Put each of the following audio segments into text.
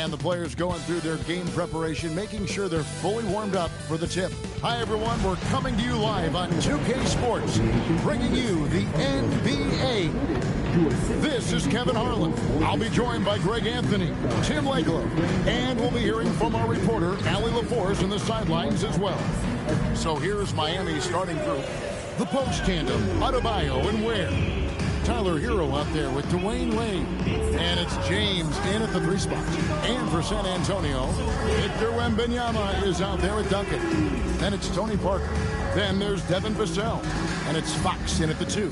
And the players going through their game preparation, making sure they're fully warmed up for the tip. Hi, everyone. We're coming to you live on 2K Sports, bringing you the NBA. This is Kevin Harlan. I'll be joined by Greg Anthony, Tim Lakelow, and we'll be hearing from our reporter, Allie LaForce, on the sidelines as well. So here's Miami's starting group. The post tandem, Adebayo and Ware. Tyler Hero out there with Dwayne Wade. And it's James in at the 3 spot. And for San Antonio, Victor Wembanyama is out there at Duncan. Then it's Tony Parker. Then there's Devin Vassell. And it's Fox in at the 2.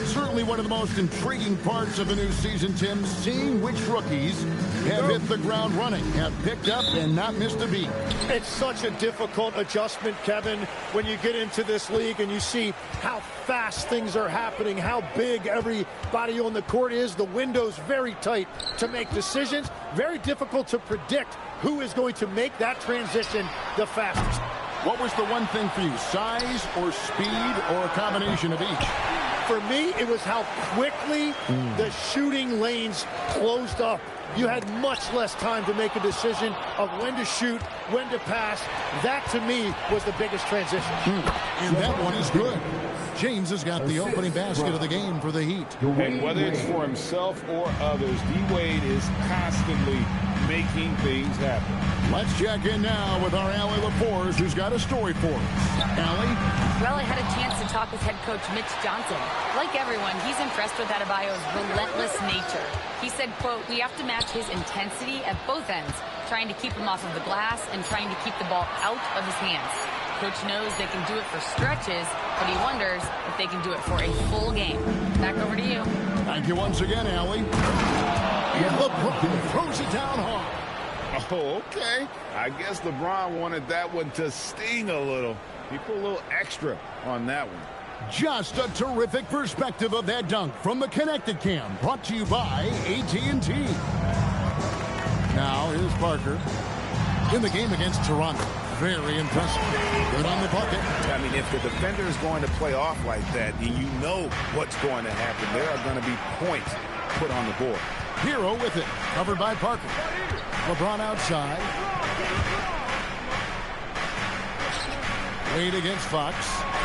Certainly one of the most intriguing parts of the new season, Tim, seeing which rookies have hit the ground running, have picked up and not missed a beat. It's such a difficult adjustment, Kevin, when you get into this league and you see how fast things are happening, how big everybody on the court is. The window's very tight to make decisions. Very difficult to predict who is going to make that transition the fastest. What was the one thing for you, size or speed or a combination of each? For me, it was how quickly the shooting lanes closed up. You had much less time to make a decision of when to shoot, when to pass. That, to me, was the biggest transition. And that one is good. James has got the opening basket of the game for the Heat. And whether it's for himself or others, D-Wade is constantly making things happen. Let's check in now with our Allie LaForce, who's got a story for us. Allie? Well, I had a chance to talk with head coach Mitch Johnson. Like everyone, he's impressed with Adebayo's relentless nature. He said, quote, "We have to match his intensity at both ends, trying to keep him off of the glass and trying to keep the ball out of his hands. Coach knows they can do it for stretches, but he wonders if they can do it for a full game." Back over to you. Thank you once again, Allie. And LeBron throws it down hard. Oh, okay. I guess LeBron wanted that one to sting a little. He put a little extra on that one. Just a terrific perspective of that dunk from the Connected Cam, brought to you by AT&T. Now, here's Parker in the game against Toronto. Very impressive. Good on the bucket. I mean, if the defender is going to play off like that, then you know what's going to happen. There are going to be points put on the board. Hero with it, covered by Parker. LeBron outside. Wade against Fox.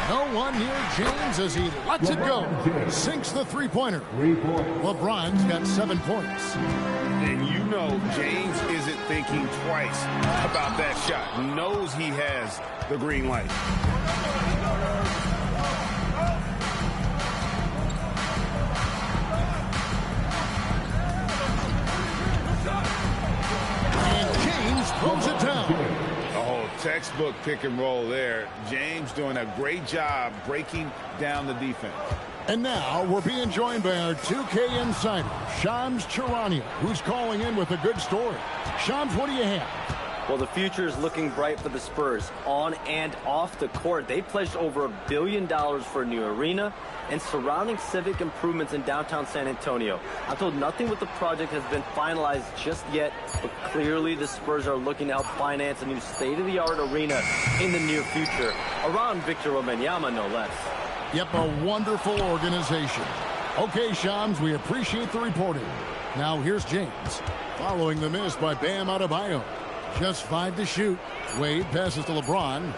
No one near James as he lets it go. Sinks the three-pointer. LeBron's got 7 points. And you know James isn't thinking twice about that shot. He knows he has the green light. And James throws it down. Oh, textbook pick and roll there. James doing a great job breaking down the defense. And now we're being joined by our 2K insider, Shams Charania, who's calling in with a good story. Shams, what do you have? Well, the future is looking bright for the Spurs on and off the court. They pledged over $1 billion for a new arena and surrounding civic improvements in downtown San Antonio. I'm told nothing with the project has been finalized just yet, but clearly the Spurs are looking to help finance a new state-of-the-art arena in the near future, around Victor Wembanyama, no less. Yep, a wonderful organization. Okay, Shams, we appreciate the reporting. Now here's James, following the miss by Bam Adebayo. Just 5 to shoot. Wade passes to LeBron.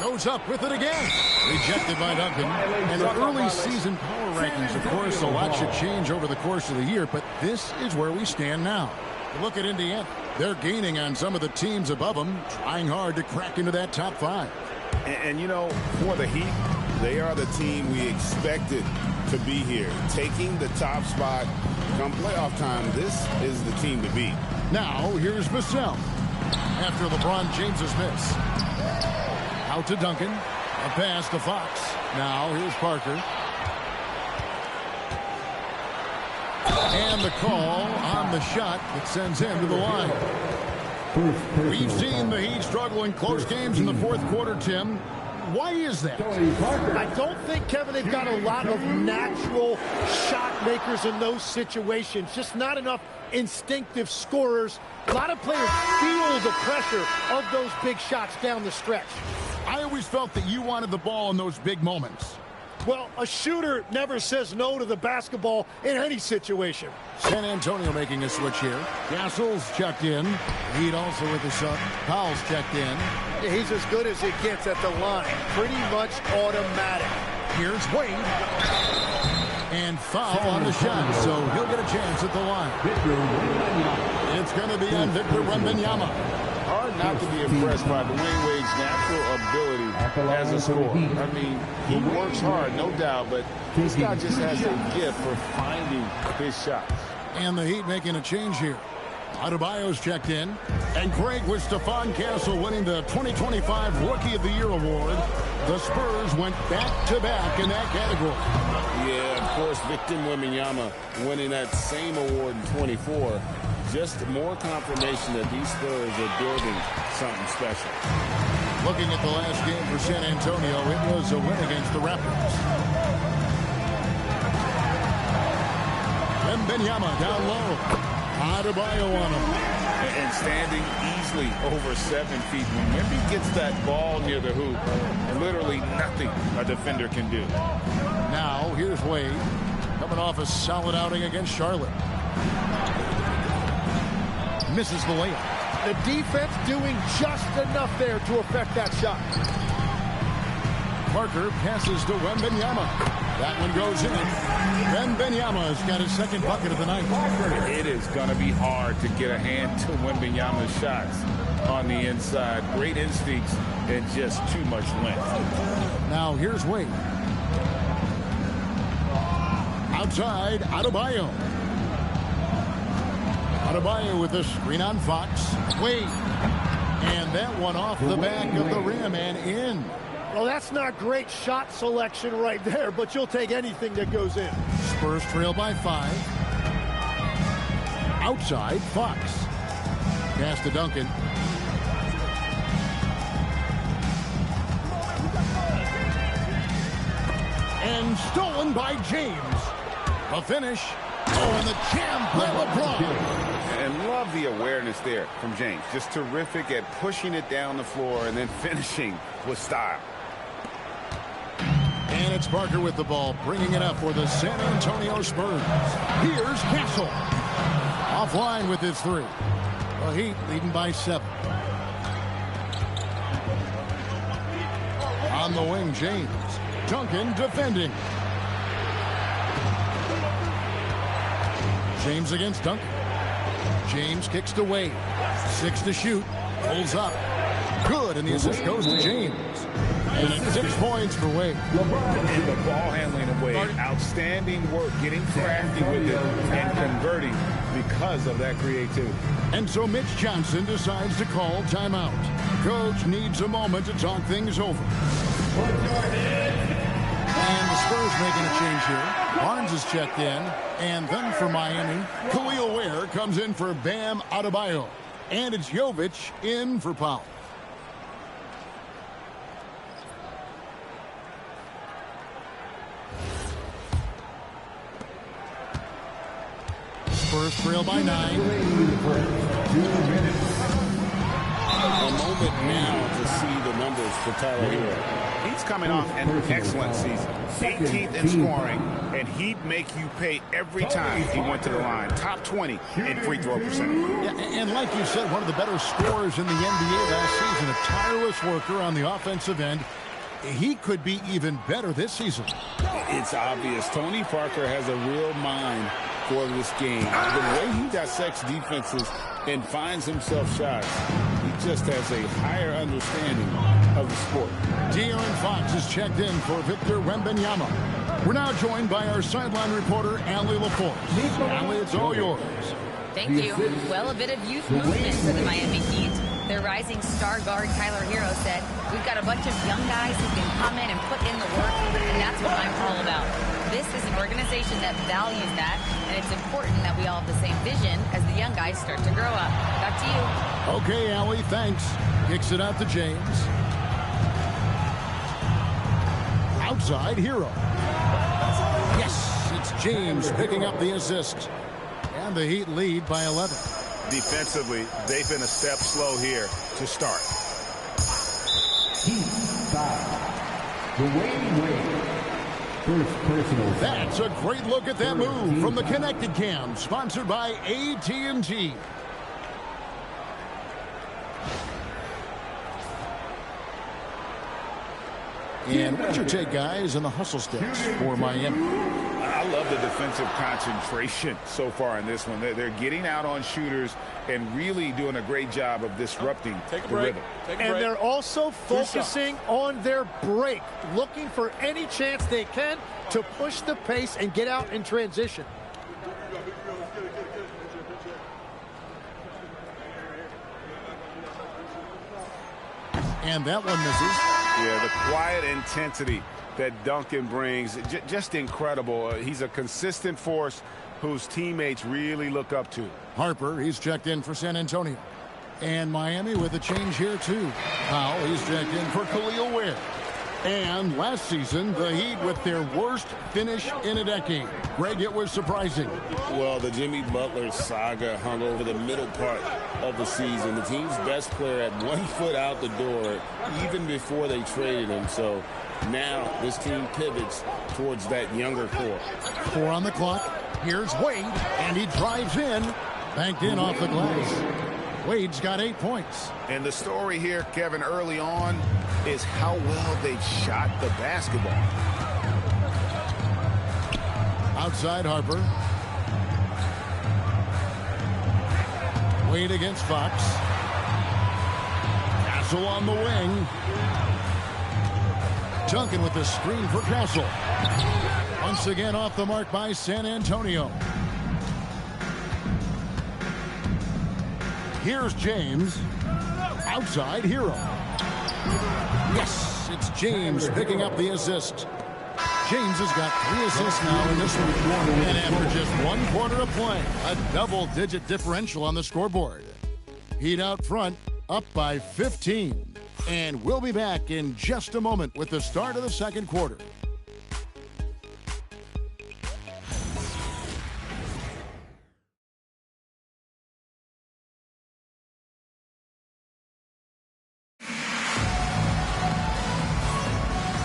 Goes up with it again. Rejected by Duncan. And the early season power rankings, of course, a lot should change over the course of the year, but this is where we stand now. Look at Indiana. They're gaining on some of the teams above them, trying hard to crack into that top 5. And you know, for the Heat, they are the team we expected to be here. Taking the top spot come playoff time, this is the team to beat. Now, here's Vassell. After LeBron James's miss. Out to Duncan. A pass to Fox. Now, here's Parker. And the call on the shot that sends him to the line. We've seen the Heat struggle in close games in the fourth quarter, Tim. Why is that? I don't think, Kevin, they've got a lot of natural shot makers in those situations. Just not enough instinctive scorers. A lot of players feel the pressure of those big shots down the stretch. I always felt that you wanted the ball in those big moments. Well, a shooter never says no to the basketball in any situation. San Antonio making a switch here. Castle's checked in. Heat also with the sub. Powell's checked in. Yeah, he's as good as it gets at the line. Pretty much automatic. Here's Wade. And foul on the shot, so he'll get a chance at the line. It's going to be on Victor Wembanyama. Hard not to be impressed by Dwayne Wade's natural ability as a scorer. I mean, he works hard, no doubt, but this guy just has a gift for finding his shots. And the Heat making a change here. Adebayo's checked in. And Greg, with Stephon Castle winning the 2025 Rookie of the Year award, the Spurs went back-to-back in that category. Yeah, of course, Victor Wembanyama winning that same award in 24. Just more confirmation that these Spurs are building something special. Looking at the last game for San Antonio, it was a win against the Raptors. Wembanyama down low. Adebayo on him. And standing easily over 7 feet. When Wemby gets that ball near the hoop, literally nothing a defender can do. Now, here's Wade. Coming off a solid outing against Charlotte. Misses the layup. The defense doing just enough there to affect that shot. Parker passes to Wembanyama. That one goes in. Wembanyama's got his second bucket of the night. It is going to be hard to get a hand to Wembanyama's shots on the inside. Great instincts and just too much length. Now here's Wade. Outside, Adebayo. Adebayo with a screen on Fox. Wade. And that one off the back of the rim and in. Well, that's not great shot selection right there, but you'll take anything that goes in. Spurs trail by 5. Outside, Fox. Pass to Duncan. And stolen by James. A finish. Oh, and the jam by LeBron. And love the awareness there from James. Just terrific at pushing it down the floor and then finishing with style. And it's Parker with the ball, bringing it up for the San Antonio Spurs. Here's Castle. Offline with his 3. The Heat leading by 7. On the wing, James. Duncan defending. James against Duncan. James kicks to Wade. 6 to shoot. Pulls up. Good, and the assist goes to James. And it's 6 points for Wade. And the ball handling of Wade. Outstanding work, getting crafty with it and converting because of that creativity. And so Mitch Johnson decides to call timeout. Coach needs a moment to talk things over. And the Spurs making a change here. Barnes is checked in. And then for Miami, Khalil Ware comes in for Bam Adebayo. And it's Jovic in for Powell. Spurs trail by 9. A moment now to see the numbers for Tyler Hero. He's coming off an excellent season. 18th in scoring, and he'd make you pay every time he went to the line. Top 20 in free throw percentage. Yeah, and like you said, one of the better scorers in the NBA last season. A tireless worker on the offensive end. He could be even better this season. It's obvious. Tony Parker has a real mind for this game. The way he dissects defenses and finds himself shots, he just has a higher understanding of the sport. De'Aaron Fox is checked in for Victor Wembanyama. We're now joined by our sideline reporter, Allie LaForce. Allie, it's all yours. Thank you. Well, a bit of youth movement for the Miami Heat. Their rising star guard, Tyler Hero, said, "We've got a bunch of young guys who can come in and put in the work, and that's what I'm all about. This is an organization that values that, and it's important that we all have the same vision as the young guys start to grow up." Back to you. Okay, Allie, thanks. Kicks it out to James. Outside, Hero. Yes, it's James picking up the assist. And the Heat lead by 11. Defensively, they've been a step slow here to start. Heat foul. Dwayne Wade. That's a great look at that move from the Connected Cam, sponsored by AT&T. And what's your take, guys, on the hustle steps for Miami? I love the defensive concentration so far in this one. They're getting out on shooters and really doing a great job of disrupting the rhythm. And they're also focusing on their break, looking for any chance they can to push the pace and get out in transition. And that one misses. Yeah, the quiet intensity that Duncan brings, just incredible. He's a consistent force whose teammates really look up to. Harper, he's checked in for San Antonio. And Miami with a change here, too. Powell, he's checked in for Khalil Ware. And last season, the Heat with their worst finish in a decade. Greg, it was surprising. Well, the Jimmy Butler saga hung over the middle part of the season. The team's best player had 1 foot out the door even before they traded him. So now this team pivots towards that younger core. 4 on the clock. Here's Wade, and he drives in. Banked in off the glass. Wade's got 8 points. And the story here, Kevin, early on is how well they've shot the basketball. Outside Harper. Wade against Fox. Castle on the wing. Duncan with the screen for Castle. Once again off the mark by San Antonio. Here's James. Outside Hero. Yes, it's James picking up the assist. James has got 3 assists now in this one. And after just 1 quarter of play, a double-digit differential on the scoreboard. Heat out front, up by 15. And we'll be back in just a moment with the start of the second quarter.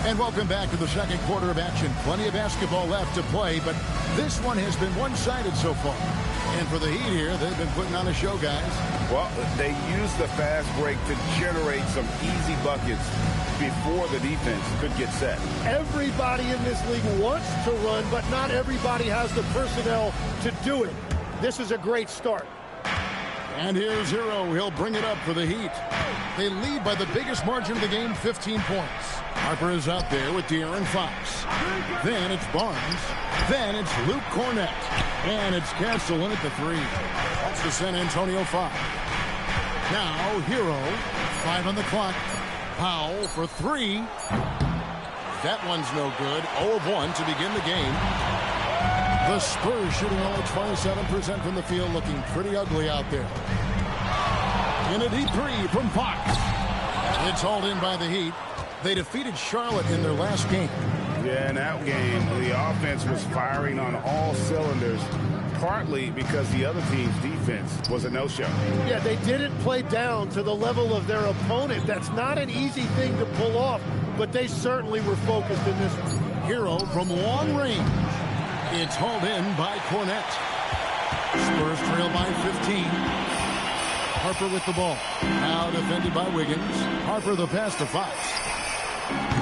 And welcome back to the second quarter of action. Plenty of basketball left to play, but this one has been one-sided so far. And for the Heat here, they've been putting on a show, guys. Well, they use the fast break to generate some easy buckets before the defense could get set. Everybody in this league wants to run, but not everybody has the personnel to do it. This is a great start. And here's Hero. He'll bring it up for the Heat. They lead by the biggest margin of the game, 15 points. Harper is out there with De'Aaron Fox. Then it's Barnes. Then it's Luke Cornett. And it's Castle in at the 3. That's the San Antonio 5. Now Hero. 5 on the clock. Powell for 3. That one's no good. 0 of 1 to begin the game. The Spurs shooting only 27% from the field, looking pretty ugly out there. In a deep 3 from Fox. It's hauled in by the Heat. They defeated Charlotte in their last game. Yeah, in that game, the offense was firing on all cylinders, partly because the other team's defense was a no-show. Yeah, they didn't play down to the level of their opponent. That's not an easy thing to pull off, but they certainly were focused in this one. Hero from long range. It's hauled in by Cornett. Spurs trail by 15. Harper with the ball. Now defended by Wiggins. Harper the pass to Fox.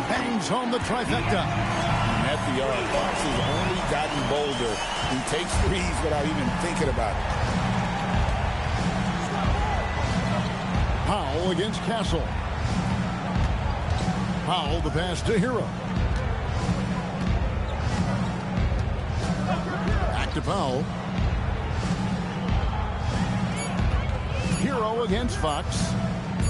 Bangs home the trifecta. At the yard, Fox has only gotten bolder. He takes threes without even thinking about it. Powell against Castle. Powell the pass to Hero. Back to Powell. Hero against Fox.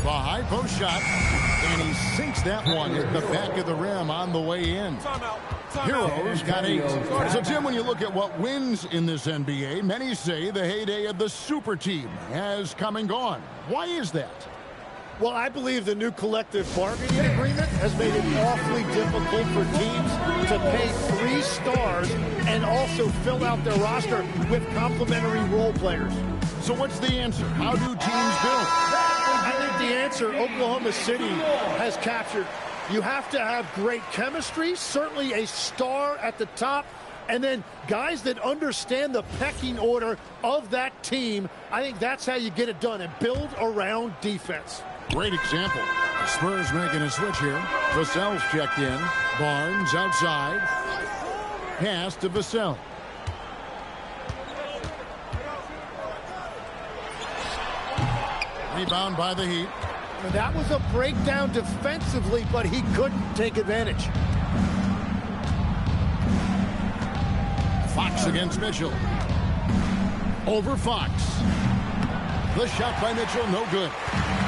The high post shot. And he sinks that one at the back of the rim on the way in. Hero's got 8. So, Tim, when you look at what wins in this NBA, many say the heyday of the super team has come and gone. Why is that? Well, I believe the new collective bargaining agreement has made it awfully difficult for teams to pay 3 stars and also fill out their roster with complementary role players. So what's the answer? How do teams build? I think the answer Oklahoma City has captured. You have to have great chemistry, certainly a star at the top, and then guys that understand the pecking order of that team. I think that's how you get it done and build around defense. Great example. The Spurs making a switch here. Vassell's checked in. Barnes outside. Pass to Vassell. Rebound by the Heat. That was a breakdown defensively, but he couldn't take advantage. Fox against Mitchell. Over Fox. The shot by Mitchell, no good.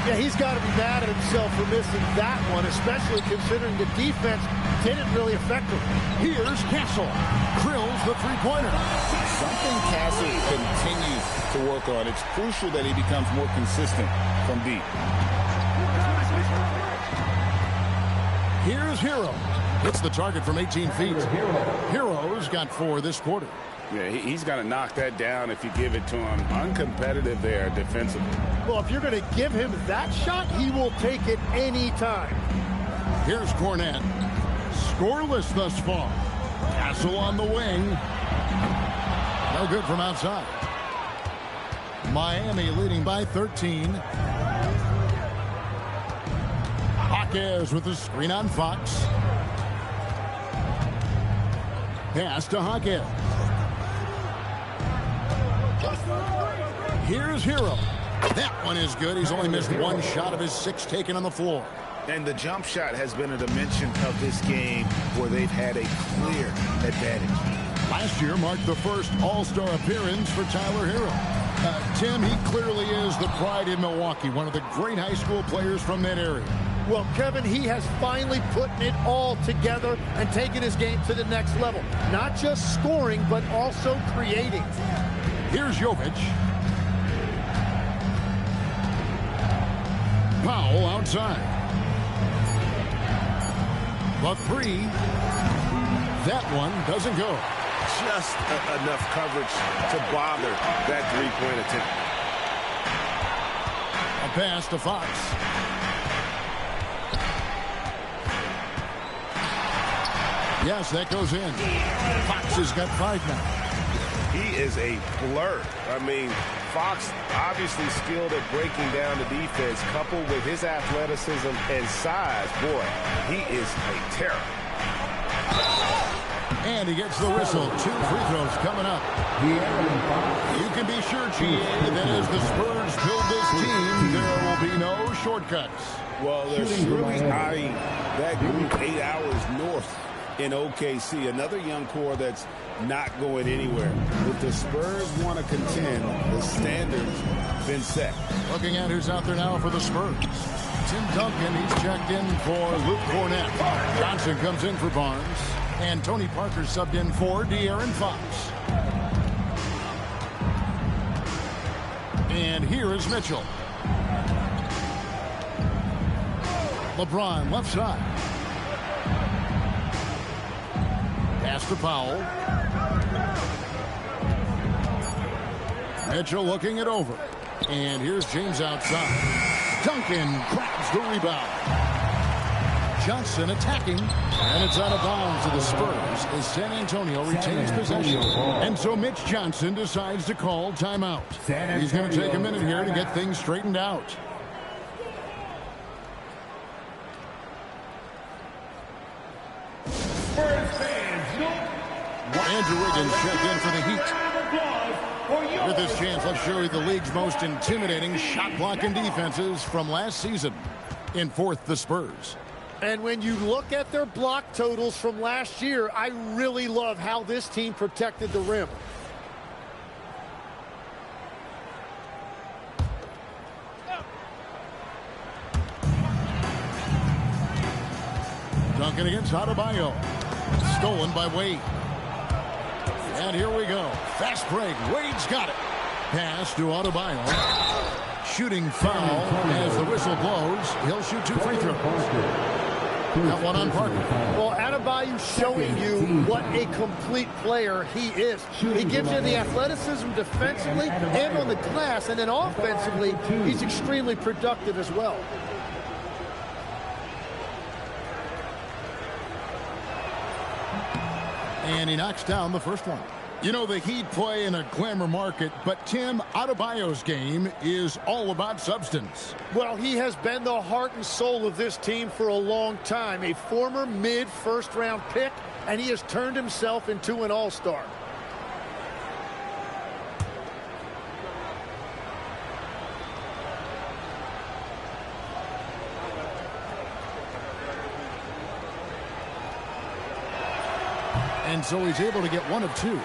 Yeah, he's got to be mad at himself for missing that one, especially considering the defense didn't really affect him. Here's Castle. Drills the three-pointer. Something Castle continues to work on. It's crucial that he becomes more consistent from deep. Here's Hero. Hits the target from 18 feet. Hero's got 4 this quarter. Yeah, he's got to knock that down if you give it to him. Uncompetitive there defensively. Well, if you're going to give him that shot, he will take it any time. Here's Cornette. Scoreless thus far. Castle on the wing. No good from outside. Miami leading by 13. Hawkes with the screen on Fox. Pass to Hawkes. Here's Hero. That one is good. He's only missed 1 shot of his 6 taken on the floor. And the jump shot has been a dimension of this game where they've had a clear advantage. Last year marked the first All-Star appearance for Tyler Hero. Tim, he clearly is the pride in Milwaukee, one of the great high school players from that area. Well, Kevin, he has finally put it all together and taken his game to the next level. Not just scoring, but also creating. Here's Jovic. Powell outside. The 3. That one doesn't go. Just enough coverage to bother that three-point attempt. A pass to Fox. Yes, that goes in. Fox has got 5 now. He is a blur. I mean, Fox obviously skilled at breaking down the defense, coupled with his athleticism and size. Boy, he is a terror. And he gets the whistle. 2 free throws coming up. You can be sure, GA, that as the Spurs build this team, there will be no shortcuts. Well, they're surely eyeing that group 8 hours north in OKC. Another young core that's not going anywhere. If the Spurs want to contend, the standard's been set. Looking at who's out there now for the Spurs. Tim Duncan, he's checked in for Luke Cornette. Johnson comes in for Barnes. And Tony Parker subbed in for De'Aaron Fox. And here is Mitchell. LeBron left side. Pass to Powell. Mitchell looking it over. And here's James outside. Duncan grabs the rebound. Johnson attacking, and it's out of bounds to the Spurs as San Antonio retains possession. And so Mitch Johnson decides to call timeout. He's going to take a minute here to get things straightened out. Andrew Wiggins checked in for the Heat. With this chance, let's show you the league's most intimidating shot-blocking defenses from last season. In 4th, the Spurs. And when you look at their block totals from last year, I really love how this team protected the rim. Duncan against Adebayo. Stolen by Wade. And here we go. Fast break. Wade's got it. Pass to Adebayo. Shooting foul as the whistle blows. He'll shoot 2 free throws. That one on Parker. Well, Adebayo showing you what a complete player he is. He gives you the athleticism defensively and on the glass, and then offensively, he's extremely productive as well. And he knocks down the first one. You know, the Heat play in a glamour market, but Tim, Adebayo's game is all about substance. Well, he has been the heart and soul of this team for a long time. A former mid-first-round pick, and he has turned himself into an all-star. And so he's able to get one of two.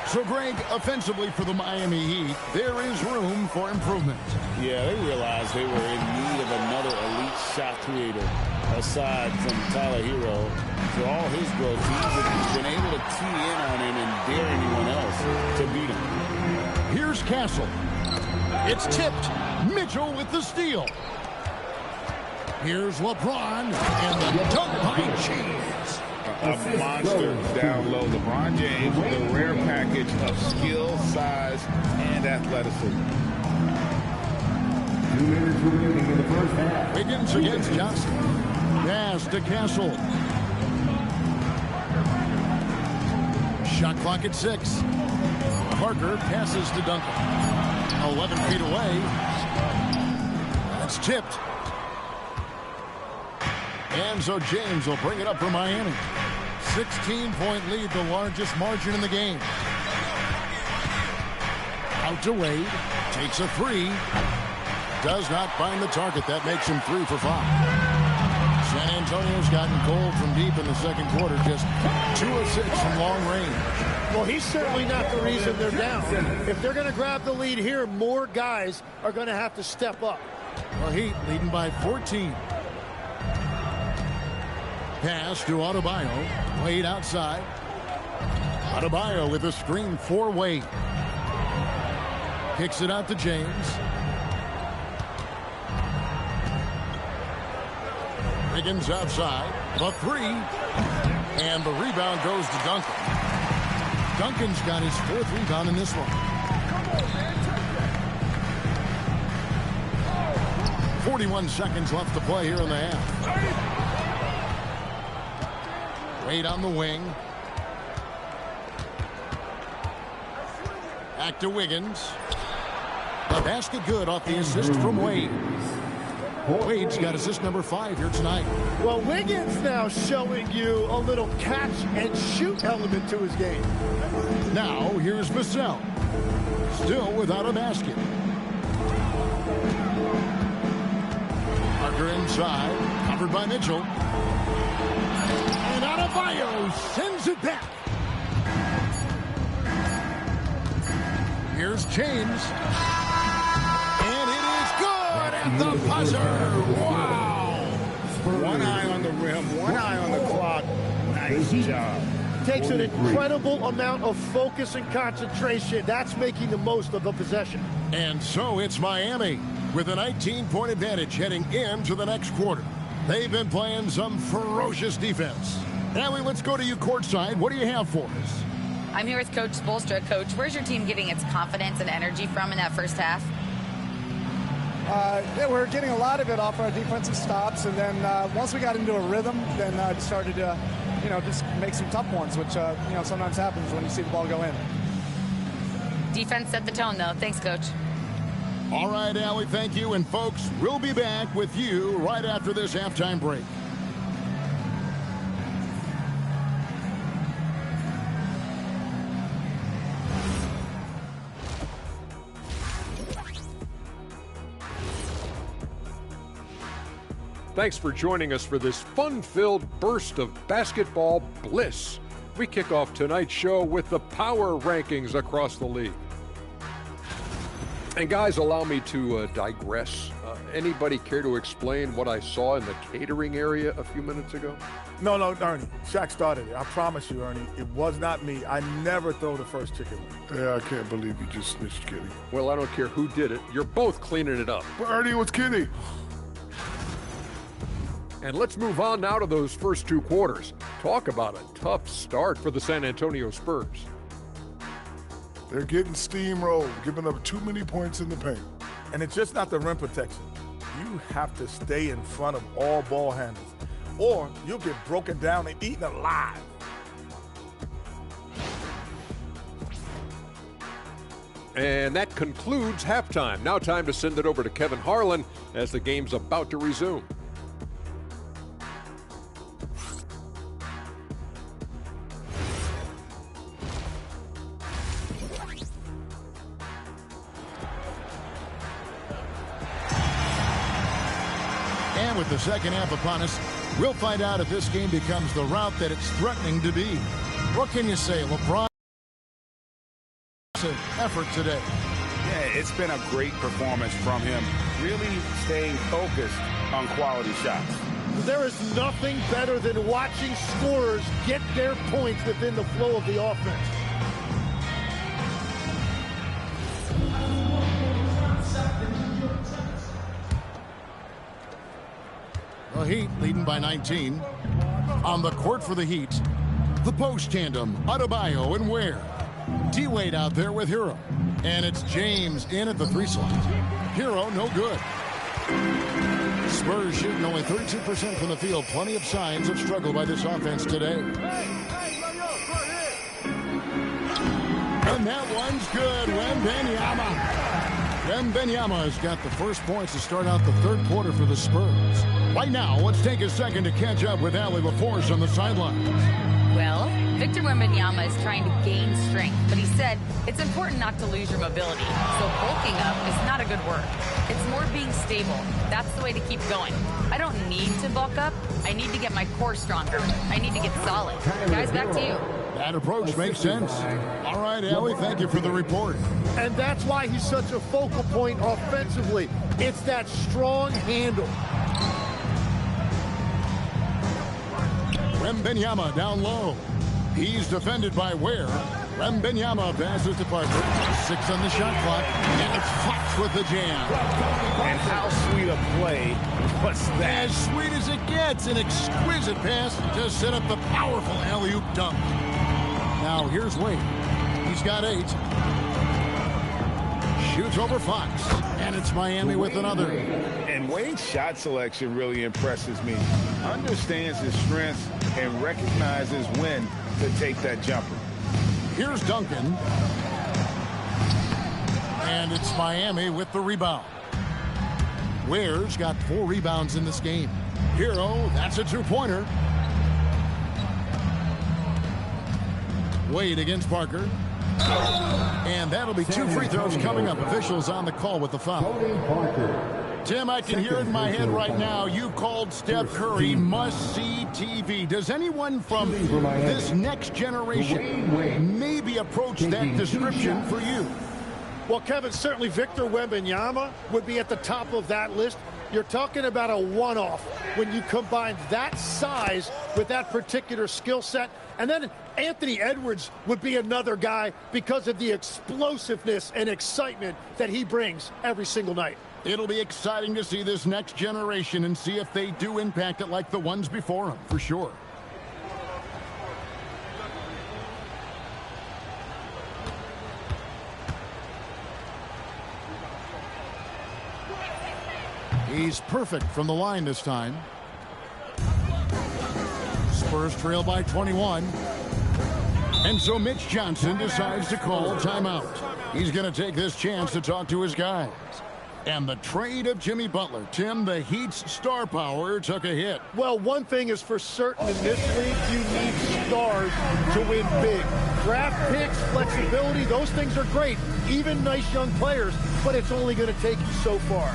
So, Greg, offensively for the Miami Heat, there is room for improvement. Yeah, they realized they were in need of another elite shot creator aside from Tyler Hero. For all his growth, he's been able to key in on him and dare anyone else to beat him. Here's Castle. It's tipped. Mitchell with the steal. Here's LeBron and the dunk by James. A monster down low. LeBron James with a rare package of skill, size, and athleticism. 2 minutes remaining in the first half. Wiggins against Johnson. Pass to Castle. Shot clock at 6. Parker passes to Duncan. 11 feet away. That's tipped. And so James will bring it up for Miami. 16-point lead, the largest margin in the game. Out to Wade. Takes a 3. Does not find the target. That makes him 3 for 5. San Antonio's gotten cold from deep in the second quarter. Just 2 of 6 from long range. Well, he's certainly not the reason they're down. If they're going to grab the lead here, more guys are going to have to step up. Well, Heat leading by 14. Pass to Adebayo. Wade outside. Adebayo with a screen for Wade. Kicks it out to James. Wiggins outside. The 3. And the rebound goes to Duncan. Duncan's got his 4th rebound in this one. 41 seconds left to play here in the half. Wade on the wing. Back to Wiggins. The basket good off the assist from Wade. Wade's got assist number 5 here tonight. Well, Wiggins now showing you a little catch and shoot element to his game. Now here's Vassell. Still without a basket. Parker inside. Covered by Mitchell. And Adebayo sends it back. Here's James. And it is good at the buzzer. Wow. One eye on the rim, one eye on the clock. Nice job. Takes an incredible amount of focus and concentration. That's making the most of the possession. And so it's Miami with a 19-point advantage heading into the next quarter. They've been playing some ferocious defense. Allie, let's go to you courtside. What do you have for us? I'm here with Coach Spoelstra. Coach, where's your team getting its confidence and energy from in that first half? We're getting a lot of it off our defensive stops, and then once we got into a rhythm, then just started to, just make some tough ones, which, sometimes happens when you see the ball go in. Defense set the tone, though. Thanks, Coach. All right, Allie, thank you. And, folks, we'll be back with you right after this halftime break. Thanks for joining us for this fun-filled burst of basketball bliss. We kick off tonight's show with the power rankings across the league. And guys, allow me to digress. Anybody care to explain what I saw in the catering area a few minutes ago? No, Ernie. Shaq started it. I promise you, Ernie. It was not me. I never throw the first chicken wing. Yeah, I can't believe you just snitched Kitty. Well, I don't care who did it. You're both cleaning it up. But Ernie was Kitty. And let's move on now to those first 2 quarters. Talk about a tough start for the San Antonio Spurs. They're getting steamrolled, giving up too many points in the paint. And it's just not the rim protection. You have to stay in front of all ball handlers, or you'll get broken down and eaten alive. And that concludes halftime. Now time to send it over to Kevin Harlan as the game's about to resume. And with the second half upon us, we'll find out if this game becomes the route that it's threatening to be. What can you say, LeBron? Effort today. Yeah, it's been a great performance from him, really staying focused on quality shots. There is nothing better than watching scorers get their points within the flow of the offense. The Heat leading by 19. On the court for the Heat, the post tandem, Adebayo and Ware. D-Wade out there with Hero. And it's James in at the 3 slot. Hero, no good. Spurs shooting only 32% from the field. Plenty of signs of struggle by this offense today. And that one's good. Wembanyama has got the first points to start out the third quarter for the Spurs. Right now, let's take a second to catch up with Allie LaForce on the sidelines. Well, Victor Wembanyama is trying to gain strength, but he said it's important not to lose your mobility. So bulking up is not a good word. It's more being stable. That's the way to keep going. I don't need to bulk up. I need to get my core stronger. I need to get solid. Guys, back to you. That approach makes sense. All right, Allie, thank you for the report. And that's why he's such a focal point offensively. It's that strong handle. Wembanyama down low. He's defended by Ware. Wembanyama passes to Parker. 6 on the shot clock. And it's Fox with the jam. And how sweet a play was that? As sweet as it gets. An exquisite pass to set up the powerful alley-oop dunk. Now here's Wade. He's got 8. Shoots over Fox. And it's Miami with another. And Wade's shot selection really impresses me. Understands his strengths and recognizes when to take that jumper. Here's Duncan. And it's Miami with the rebound. Ware's got 4 rebounds in this game. Hero, that's a 2-pointer. Wade against Parker. And that'll be 2 free throws coming up. Officials on the call with the foul. Tim, I can hear it in my head right now. You called Steph Curry must-see TV. Does anyone from this next generation maybe approach that description for you? Well, Kevin, certainly Victor Wembanyama would be at the top of that list. You're talking about a one-off when you combine that size with that particular skill set. And then Anthony Edwards would be another guy because of the explosiveness and excitement that he brings every single night. It'll be exciting to see this next generation and see if they do impact it like the ones before them, for sure. He's perfect from the line this time. Spurs trail by 21. And so Mitch Johnson decides to call a timeout. He's going to take this chance to talk to his guys. And the trade of Jimmy Butler. Tim, the Heat's star power took a hit. Well, one thing is for certain in this league, you need stars to win big. Draft picks, flexibility, those things are great. Even nice young players, but it's only going to take you so far.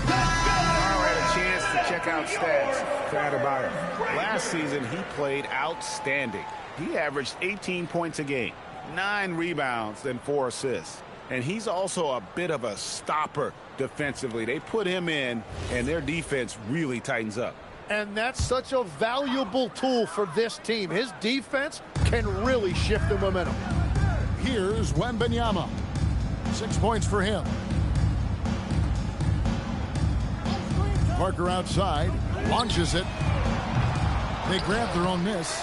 Now had a chance to check out stats for Adebayo. Last season, he played outstanding. He averaged 18 points a game, 9 rebounds, and 4 assists. And he's also a bit of a stopper defensively. They put him in, and their defense really tightens up. And that's such a valuable tool for this team. His defense can really shift the momentum. Here's Wembanyama. 6 points for him. Parker outside, launches it. They grab their own miss.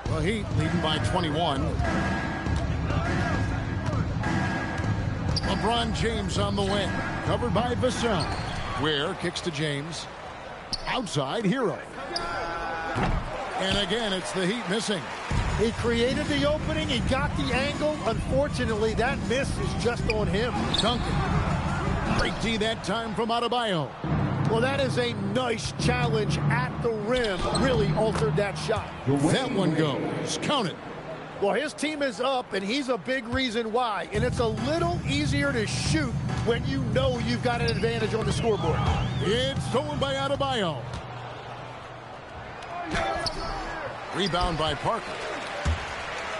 The Heat leading by 21. LeBron James on the wing, covered by Vassell. Ware kicks to James. Outside, Hero. And again, it's the Heat missing. He created the opening. He got the angle. Unfortunately, that miss is just on him. Duncan. Great D that time from Adebayo. Well, that is a nice challenge at the rim. Really altered that shot. That one goes. Count it. Well, his team is up, and he's a big reason why. And it's a little easier to shoot when you know you've got an advantage on the scoreboard. It's stolen by Adebayo. Rebound by Parker.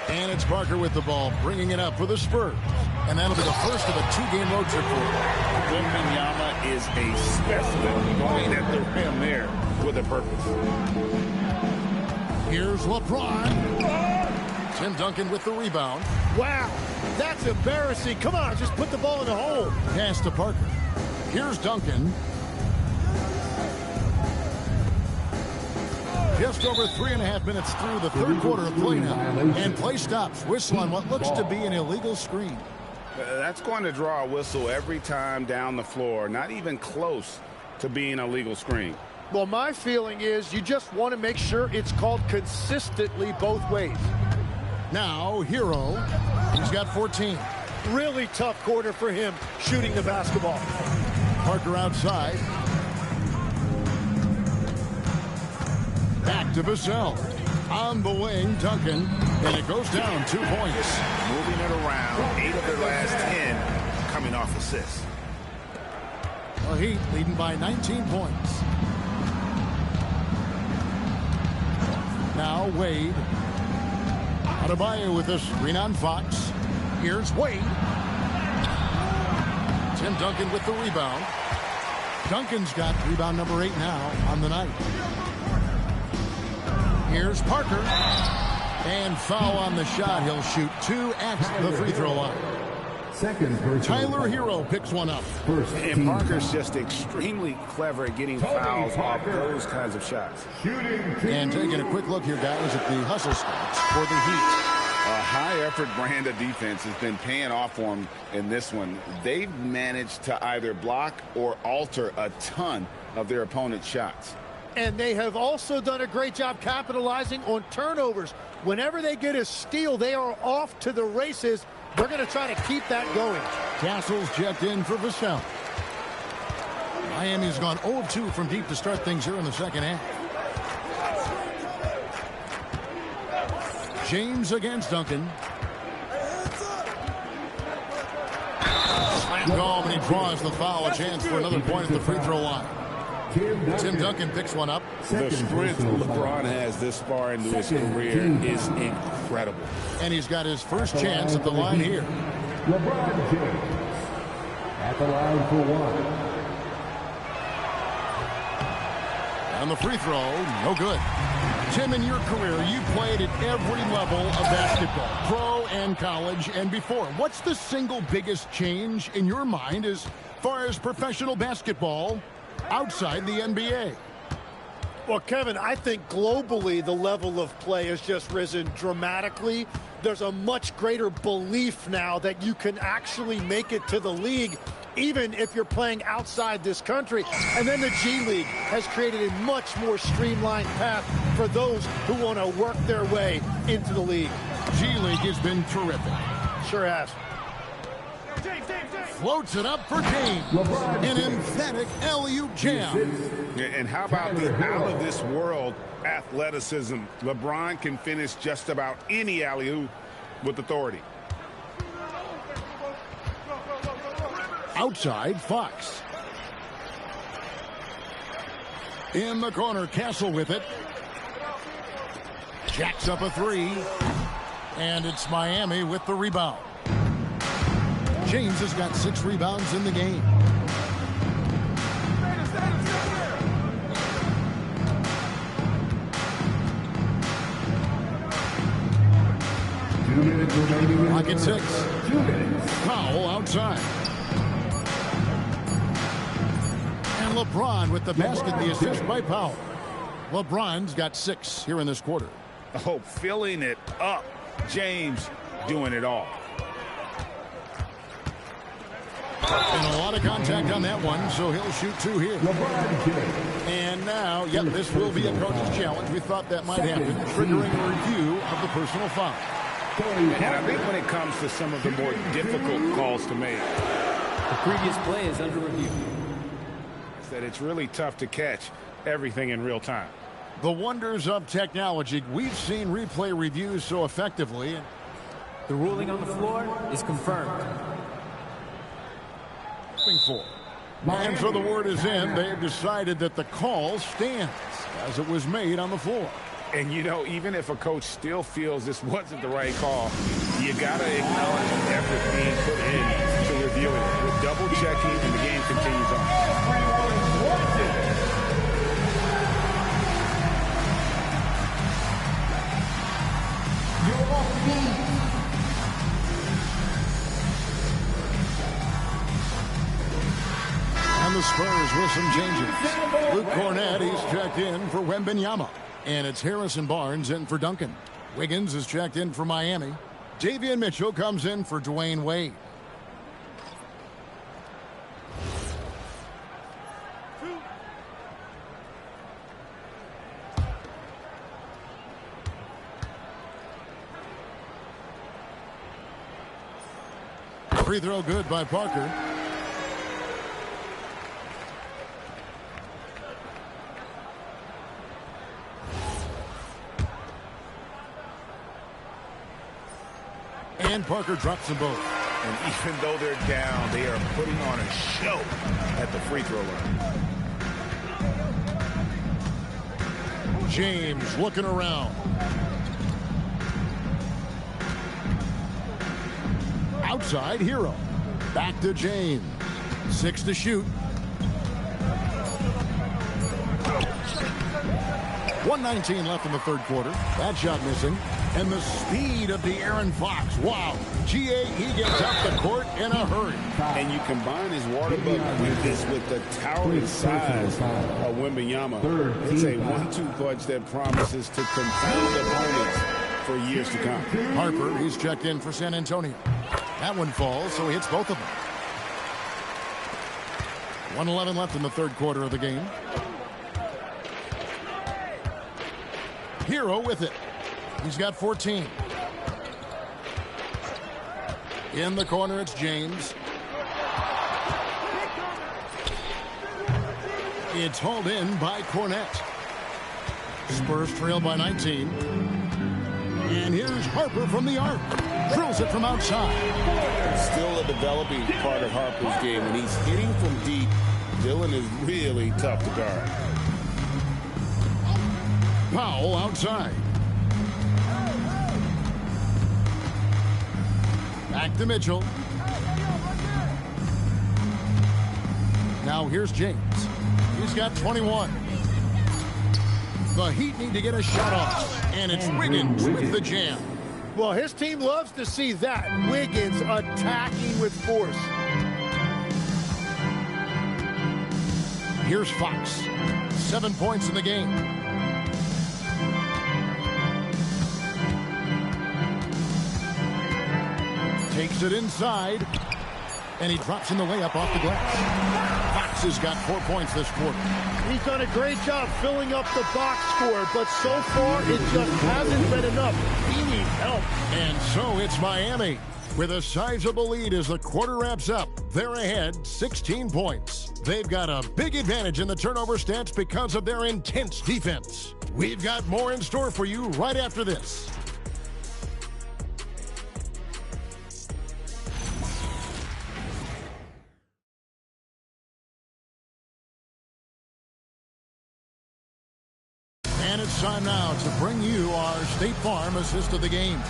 And it's Parker with the ball, bringing it up for the Spurs. And that'll be the first of a two-game road trip for him. Wembanyama is a specimen going at the rim there with a purpose. Here's LeBron. Tim Duncan with the rebound. Wow, that's embarrassing. Come on, just put the ball in the hole. Pass to Parker. Here's Duncan. Just over 3.5 minutes through the third quarter of play now. And play stops. Whistle on what looks to be an illegal screen. That's going to draw a whistle every time down the floor. Not even close to being a legal screen. Well, my feeling is you just want to make sure it's called consistently both ways. Now, Hero. He's got 14. Really tough quarter for him shooting the basketball. Parker outside. Back to Vassell. On the wing, Duncan. And it goes down 2 points. Moving it around. 8 of their last 10 coming off assists. The Heat leading by 19 points. Now Wade. Adebayo with the screen on Fox. Here's Wade. Tim Duncan with the rebound. Duncan's got rebound number 8 now on the night. Here's Parker. And foul on the shot. He'll shoot 2 at the free throw line. Tyler Hero picks one up. And Parker's just extremely clever at getting fouls off those kinds of shots. And taking a quick look here, guys, at the hustle stats for the Heat. A high-effort brand of defense has been paying off for them in this one. They've managed to either block or alter a ton of their opponent's shots. And they have also done a great job capitalizing on turnovers. Whenever they get a steal, they are off to the races. They're going to try to keep that going. Castles checked in for Vassell. Miami's gone 0-2 from deep to start things here in the second half. James against Duncan. Slam dome, and he draws the foul. A chance for another point at the free throw line. Tim Duncan picks one up. The strength LeBron has this far into his career is incredible. And he's got his first chance at the line here. LeBron James at the line for one. And the free throw, no good. Tim, in your career, you played at every level of basketball, pro and college and before. What's the single biggest change in your mind as far as professional basketball outside the NBA? Well, Kevin, I think globally the level of play has just risen dramatically. There's a much greater belief now that you can actually make it to the league, even if you're playing outside this country. And then the G League has created a much more streamlined path for those who want to work their way into the league. G League has been terrific. Sure has. Floats it up for James. An emphatic alley-oop jam. And how about the out-of-this-world athleticism? LeBron can finish just about any alley-oop with authority. Outside, Fox. In the corner, Castle with it. Jacks up a 3. And it's Miami with the rebound. James has got 6 rebounds in the game. Clock at 6. Foul outside. And LeBron with the basket, the assist by Powell. LeBron's got 6 here in this quarter. Oh, filling it up. James doing it all. And a lot of contact on that one, so he'll shoot 2 here. And now, yep, this will be a coach's challenge. We thought that might happen, triggering a review of the personal foul. And I think when it comes to some of the more difficult calls to make, the previous play is under review. That it's really tough to catch everything in real time. The wonders of technology. We've seen replay reviews so effectively. The ruling on the floor is confirmed. And so the word is in. They have decided that the call stands as it was made on the floor. And, you know, even if a coach still feels this wasn't the right call, you got to acknowledge the effort being put in to reviewing it. With double checking, and the game continues on. And the Spurs with some changes. Luke Cornett, he's checked in for Wembanyama. And it's Harrison Barnes in for Duncan. Wiggins is checked in for Miami. Davion Mitchell comes in for Dwayne Wade. Free throw good by Parker. And Parker drops them both. And even though they're down, they are putting on a show at the free throw line. James looking around. Outside, Hero. Back to James. 6 to shoot. 1:19 left in the third quarter. That shot missing. And the speed of the Aaron Fox. Wow. GA, he gets up the court in a hurry. And you combine his water bucket with this with the towering size of Wembanyama. It's a 1-2 punch that promises to confound opponents for years to come. Harper, he's checked in for San Antonio. That one falls, so he hits both of them. 1:11 left in the third quarter of the game. Hero with it. He's got 14. In the corner, it's James. It's hauled in by Cornett. Spurs trail by 19. And here's Harper from the arc. Drills it from outside. Still a developing part of Harper's game. When he's hitting from deep, Dillon is really tough to guard. Powell outside. Back to Mitchell. Now here's James. He's got 21. The Heat need to get a shot off. And it's Wiggins with the jam. Well, his team loves to see that. Wiggins attacking with force. Here's Fox. 7 points in the game. Takes it inside. And he drops in the layup off the glass. Fox has got 4 points this quarter. He's done a great job filling up the box score, but so far it just hasn't been enough. He needs help. And so it's Miami with a sizable lead as the quarter wraps up. They're ahead 16 points. They've got a big advantage in the turnover stats because of their intense defense. We've got more in store for you right after this. And it's time now to bring you our State Farm assist of the game.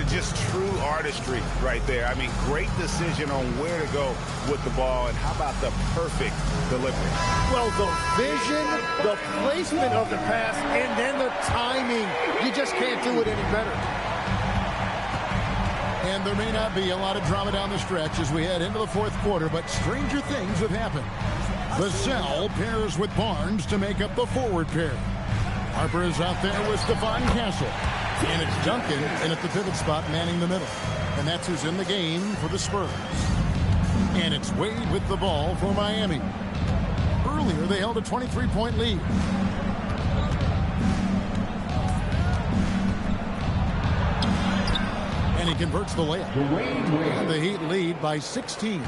Just true artistry right there. I mean, great decision on where to go with the ball, and how about the perfect delivery? Well, the vision, the placement of the pass, and then the timing. You just can't do it any better. And there may not be a lot of drama down the stretch as we head into the fourth quarter, but stranger things have happened. Vassell pairs with Barnes to make up the forward pair. Harper is out there with Stephon Castle. And it's Duncan in at the pivot spot manning the middle. And that's who's in the game for the Spurs. And it's Wade with the ball for Miami. Earlier, they held a 23-point lead. And he converts the layup. And the Heat lead by 16.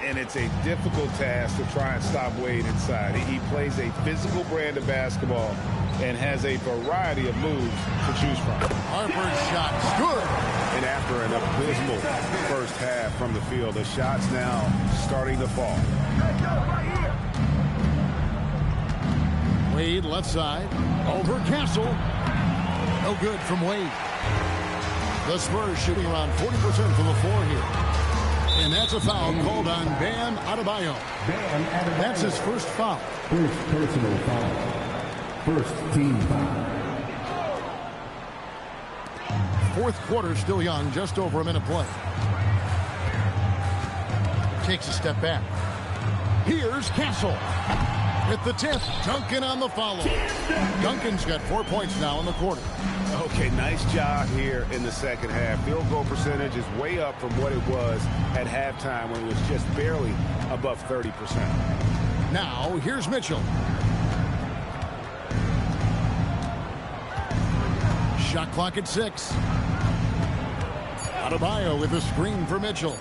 And it's a difficult task to try and stop Wade inside. He plays a physical brand of basketball and has a variety of moves to choose from. Harper's shot is good. And after an abysmal first half from the field, the shot's now starting to fall. Wade left side. Over Castle. No good from Wade. The Spurs shooting around 40% from the floor here. And that's a foul called on Bam Adebayo. That's his first foul. First personal foul. First team foul. Fourth quarter still young, just over a minute play. Takes a step back. Here's Castle. With the tip, Duncan on the follow. Duncan's got 4 points now in the quarter. Okay, nice job here in the second half. Field goal percentage is way up from what it was at halftime when it was just barely above 30%. Now, here's Mitchell. Shot clock at 6. Adebayo with a screen for Mitchell.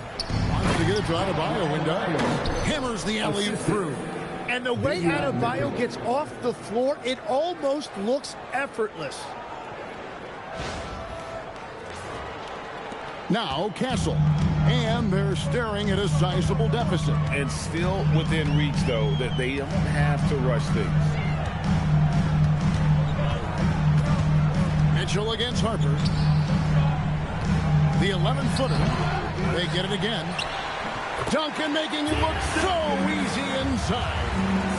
Wants to get it to Adebayo and does. Hammers the alley-oop through. And the way Adebayo gets off the floor, it almost looks effortless. Now Castle. And they're staring at a sizable deficit. And still within reach, though, that they don't have to rush things. Mitchell against Harper. The 11-footer. They get it again. Duncan making it look so easy inside.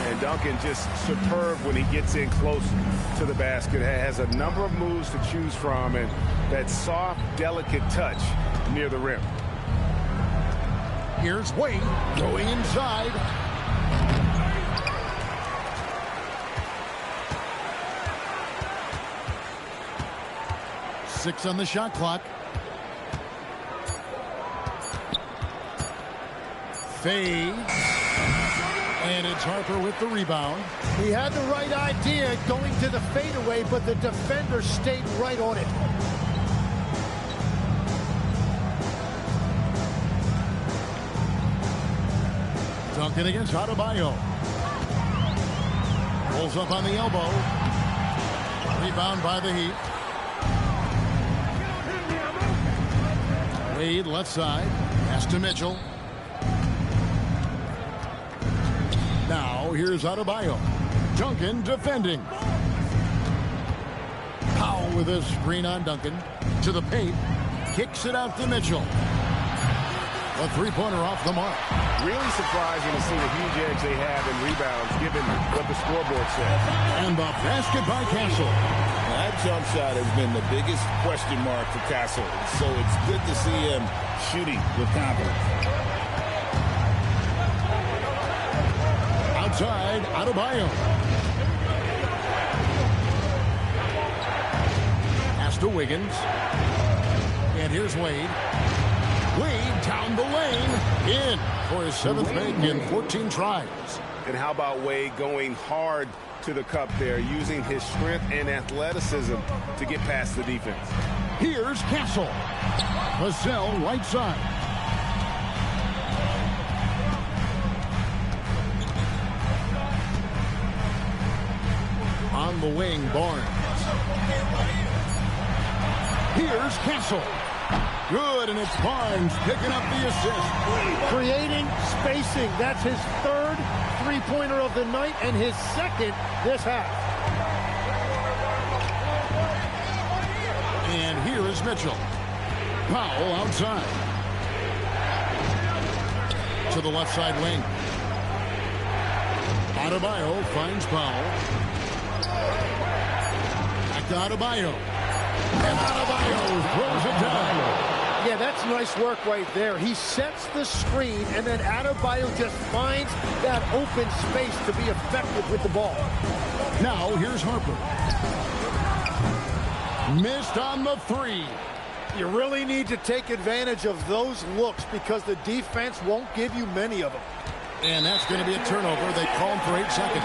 And Duncan just superb when he gets in close to the basket. Has a number of moves to choose from, and that soft, delicate touch near the rim. Here's Wade going inside. Six on the shot clock. Fades. And it's Harper with the rebound. He had the right idea going to the fadeaway, but the defender stayed right on it. Duncan against Adebayo. Rolls up on the elbow. Rebound by the Heat. Wade left side. Pass to Mitchell. Now here's Adebayo. Duncan defending. Powell with a screen on Duncan. To the paint. Kicks it out to Mitchell. A three-pointer off the mark. Really surprising to see the huge edge they have in rebounds, given what the scoreboard says. And the basket by Castle. Now, that jump shot has been the biggest question mark for Castle, so it's good to see him shooting with confidence. Outside, Adebayo. Pass to Wiggins. And here's Wade. Wade down the lane. In for his seventh make in 14 tries. And how about Wade going hard to the cup there, using his strength and athleticism to get past the defense. Here's Castle. Vassell right side. On the wing, Barnes. Here's Castle. Good, and it's Barnes picking up the assist. Creating spacing. That's his third three-pointer of the night and his second this half. And here is Mitchell. Powell outside. To the left side wing. Adebayo finds Powell. Back to Adebayo. And Adebayo throws it down. Yeah, that's nice work right there. He sets the screen, and then Adebayo just finds that open space to be effective with the ball. Now, here's Harper. Missed on the three. You really need to take advantage of those looks because the defense won't give you many of them. And that's going to be a turnover. They call him for 8 seconds.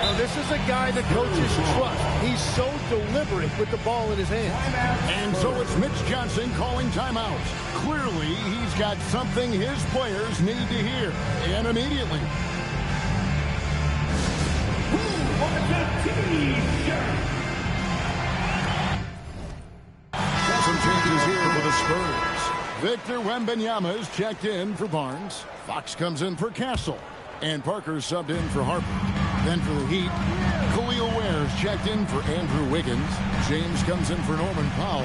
Now, this is a guy the coaches trust. He's so deliberate with the ball in his hands. And so it's Mitch Johnson calling timeout. Clearly, he's got something his players need to hear. And immediately. Some changes here for the Spurs. Victor Wembanyama is checked in for Barnes. Fox comes in for Castle. And Parker's subbed in for Harper. Then for the Heat, Khalil Ware's checked in for Andrew Wiggins. James comes in for Norman Powell.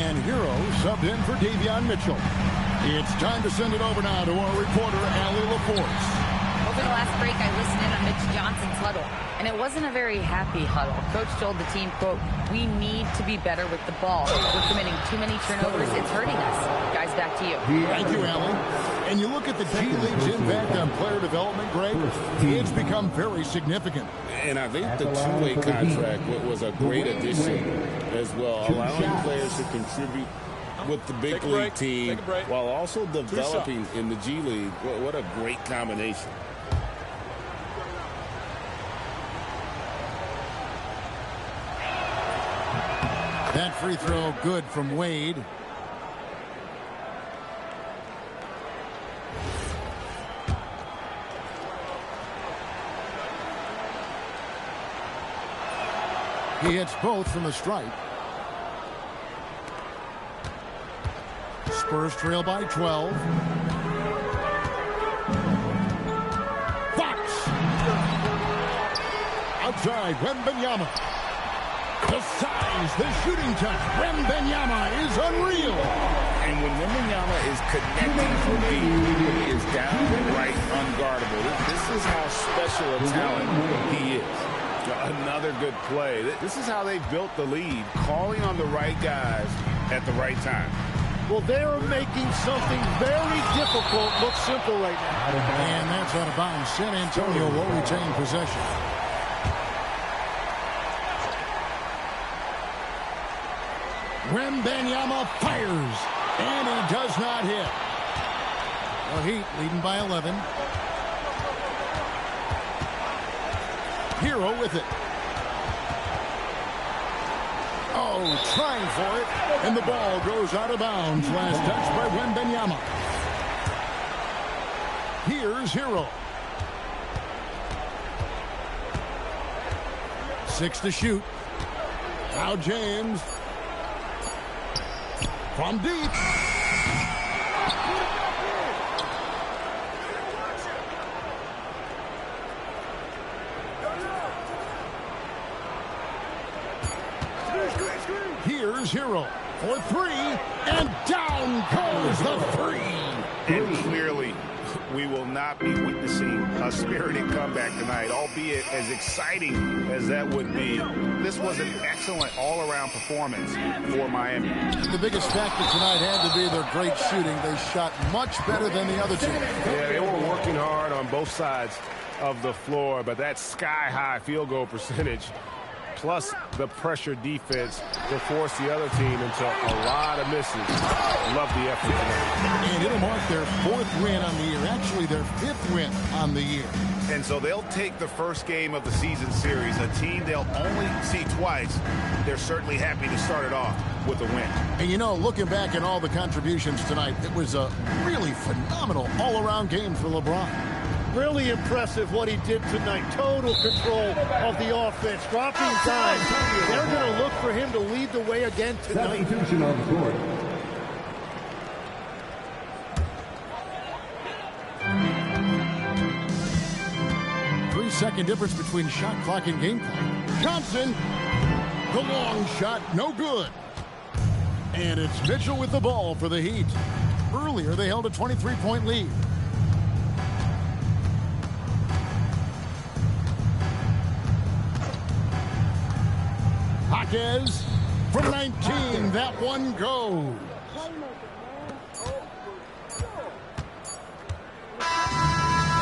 And Hero subbed in for Davion Mitchell. It's time to send it over now to our reporter, Allie LaForce. Over the last break, I listened in on Mitch Johnson's huddle, and it wasn't a very happy huddle. Coach told the team, quote, "We need to be better with the ball. We're committing too many turnovers. It's hurting us." Guys, back to you. Thank you, Allie. And you look at the G League's impact on player development, Greg, it's become very significant. And I think the two-way contract was a great addition as well, allowing players to contribute with the big league team while also developing in the G League. What a great combination. That free throw good from Wade. He hits both from the stripe. Spurs trail by 12. Fox! Outside, Wembanyama. The size, the shooting touch. Wembanyama is unreal. And when Wembanyama is connecting from deep, he is downright unguardable. This is how special a talent he is. Another good play. This is how they built the lead, calling on the right guys at the right time. Well, they're making something very difficult look simple right now. And that's out of bounds. San Antonio will retain possession. Wembanyama fires, and he does not hit. The Heat leading by 11. Hero with it. Oh, trying for it, and the ball goes out of bounds. Last touch by Wembanyama. Here's Hero. 6 to shoot. Now James. From deep. Here's Hero for 3, and down goes the 3. And clearly, we will not be witnessing a spirited comeback tonight, albeit as exciting as that would be. This was an excellent all-around performance for Miami. The biggest factor tonight had to be their great shooting. They shot much better than the other team. Yeah, they were working hard on both sides of the floor, but that sky-high field goal percentage plus the pressure defense will force the other team into a lot of misses. Love the effort tonight. And it'll mark their 4th win on the year, actually their 5th win on the year. And so they'll take the first game of the season series, a team they'll only see twice. They're certainly happy to start it off with a win. And you know, looking back at all the contributions tonight, it was a really phenomenal all-around game for LeBron. Really impressive what he did tonight. Total control of the offense. Dropping time. They're going to look for him to lead the way again tonight. Substitution on the court. Three-second difference between shot clock and game clock. Johnson, the long shot, no good. And it's Mitchell with the ball for the Heat. Earlier, they held a 23-point lead. Jaquez from 19. That one goes.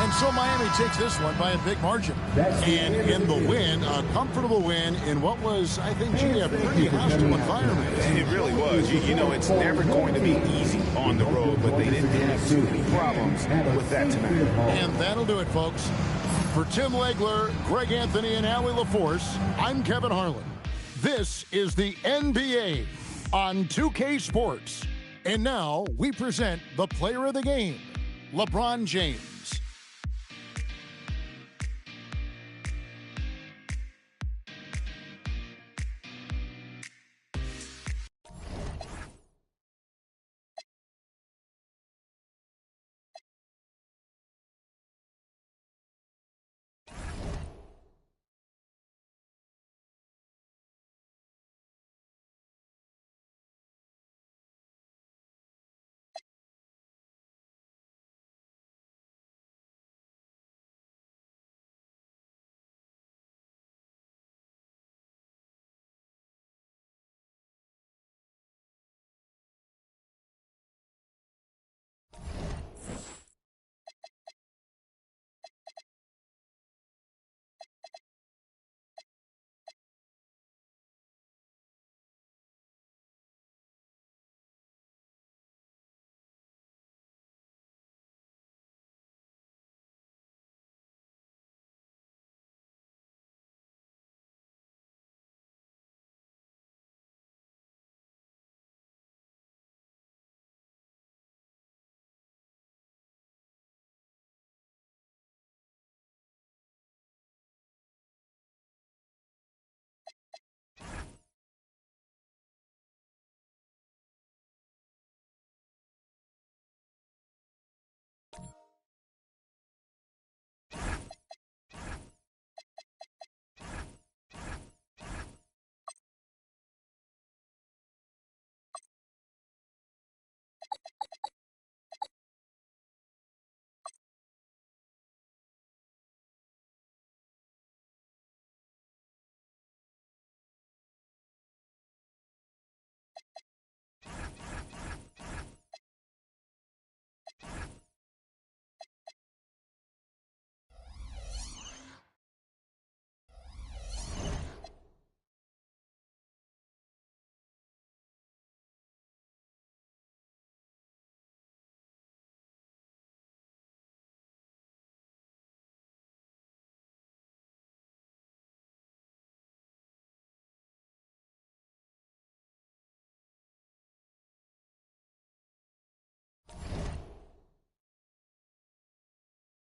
And So Miami takes this one by a big margin. And in the win, a comfortable win in what was, I think, a pretty hostile environment. It really was. You know, it's never going to be easy on the road, but they didn't have too many problems with that tonight. And that'll do it, folks. For Tim Legler, Greg Anthony, and Allie LaForce, I'm Kevin Harlan. This is the NBA on 2K Sports. And now we present the player of the game, LeBron James.